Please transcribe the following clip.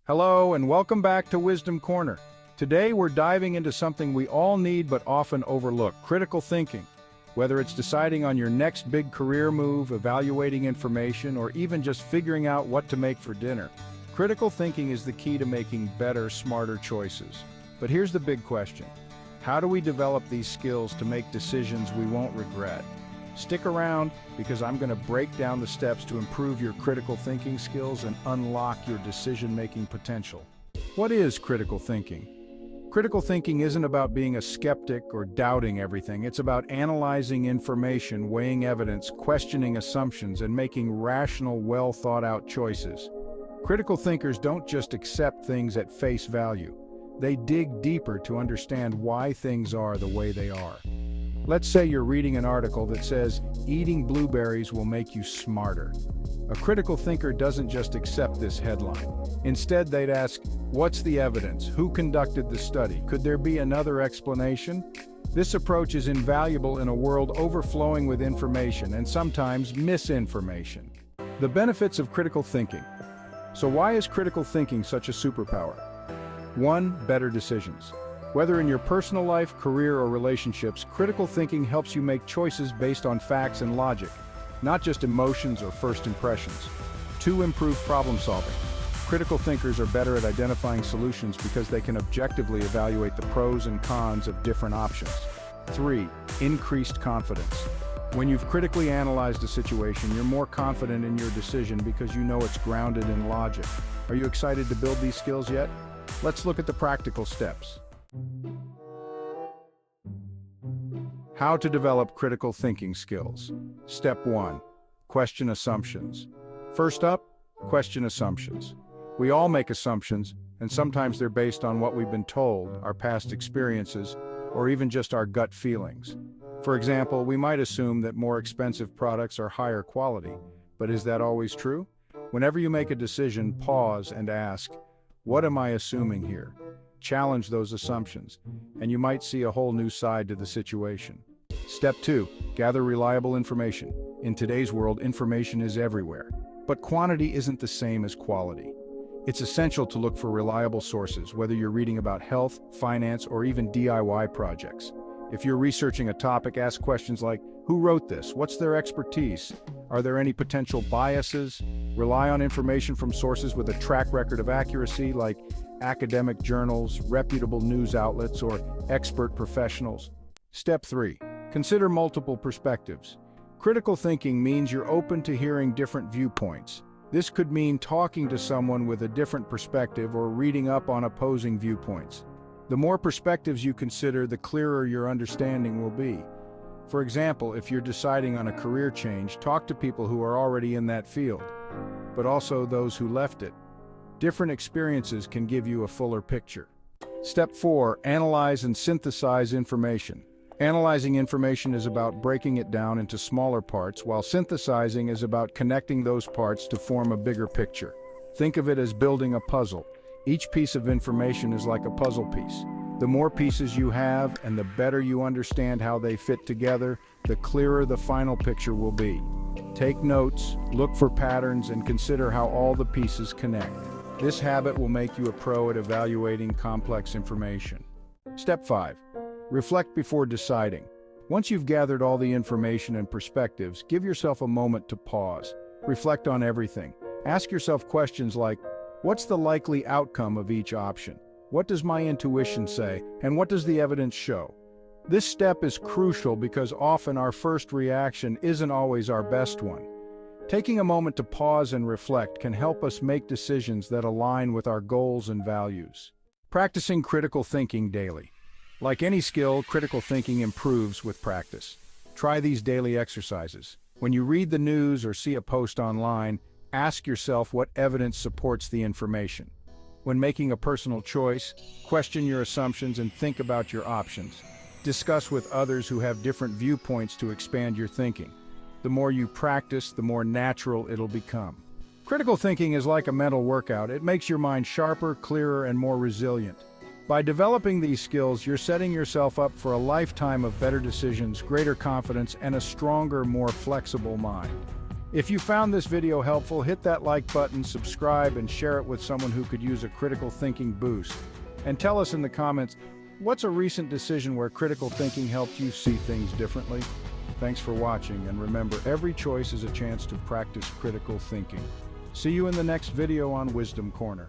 Hello and welcome back to Wisdom Corner. Today we're diving into something we all need but often overlook, critical thinking. Whether it's deciding on your next big career move, evaluating information, or even just figuring out what to make for dinner, critical thinking is the key to making better, smarter choices. But here's the big question. How do we develop these skills to make decisions we won't regret? Stick around because I'm going to break down the steps to improve your critical thinking skills and unlock your decision-making potential. What is critical thinking? Critical thinking isn't about being a skeptic or doubting everything. It's about analyzing information, weighing evidence, questioning assumptions, and making rational, well-thought-out choices. Critical thinkers don't just accept things at face value. They dig deeper to understand why things are the way they are. Let's say you're reading an article that says, eating blueberries will make you smarter. A critical thinker doesn't just accept this headline. Instead, they'd ask, what's the evidence? Who conducted the study? Could there be another explanation? This approach is invaluable in a world overflowing with information and sometimes misinformation. The benefits of critical thinking. So why is critical thinking such a superpower? 1. Better decisions. Whether in your personal life, career, or relationships, critical thinking helps you make choices based on facts and logic, not just emotions or first impressions. 2. Improved problem solving. Critical thinkers are better at identifying solutions because they can objectively evaluate the pros and cons of different options. 3. Increased confidence. When you've critically analyzed a situation, you're more confident in your decision because you know it's grounded in logic. Are you excited to build these skills yet? Let's look at the practical steps. How to develop critical thinking skills. Step 1. Question assumptions. First up, question assumptions. We all make assumptions, and sometimes they're based on what we've been told, our past experiences, or even just our gut feelings. For example, we might assume that more expensive products are higher quality, but is that always true? Whenever you make a decision, pause and ask, what am I assuming here? Challenge those assumptions, and you might see a whole new side to the situation. Step 2. Gather reliable information. In today's world, information is everywhere, but quantity isn't the same as quality. It's essential to look for reliable sources, whether you're reading about health, finance, or even DIY projects. If you're researching a topic, ask questions like, who wrote this? What's their expertise? Are there any potential biases? Rely on information from sources with a track record of accuracy, like academic journals, reputable news outlets, or expert professionals. Step 3. Consider multiple perspectives. Critical thinking means you're open to hearing different viewpoints. This could mean talking to someone with a different perspective or reading up on opposing viewpoints. The more perspectives you consider, the clearer your understanding will be. For example, if you're deciding on a career change, talk to people who are already in that field, but also those who left it. Different experiences can give you a fuller picture. Step 4. Analyze and synthesize information. Analyzing information is about breaking it down into smaller parts, while synthesizing is about connecting those parts to form a bigger picture. Think of it as building a puzzle. Each piece of information is like a puzzle piece. The more pieces you have and the better you understand how they fit together, the clearer the final picture will be. Take notes, look for patterns, and consider how all the pieces connect. This habit will make you a pro at evaluating complex information. Step 5. Reflect before deciding. Once you've gathered all the information and perspectives, give yourself a moment to pause. Reflect on everything. Ask yourself questions like, what's the likely outcome of each option? What does my intuition say? And what does the evidence show? This step is crucial because often our first reaction isn't always our best one. Taking a moment to pause and reflect can help us make decisions that align with our goals and values. Practicing critical thinking daily. Like any skill, critical thinking improves with practice. Try these daily exercises. When you read the news or see a post online, ask yourself what evidence supports the information. When making a personal choice, question your assumptions and think about your options. Discuss with others who have different viewpoints to expand your thinking. The more you practice, the more natural it'll become. Critical thinking is like a mental workout. It makes your mind sharper, clearer, and more resilient. By developing these skills, you're setting yourself up for a lifetime of better decisions, greater confidence, and a stronger, more flexible mind. If you found this video helpful, hit that like button, subscribe, and share it with someone who could use a critical thinking boost. And tell us in the comments, what's a recent decision where critical thinking helped you see things differently? Thanks for watching, and remember, every choice is a chance to practice critical thinking. See you in the next video on Wisdom Corner.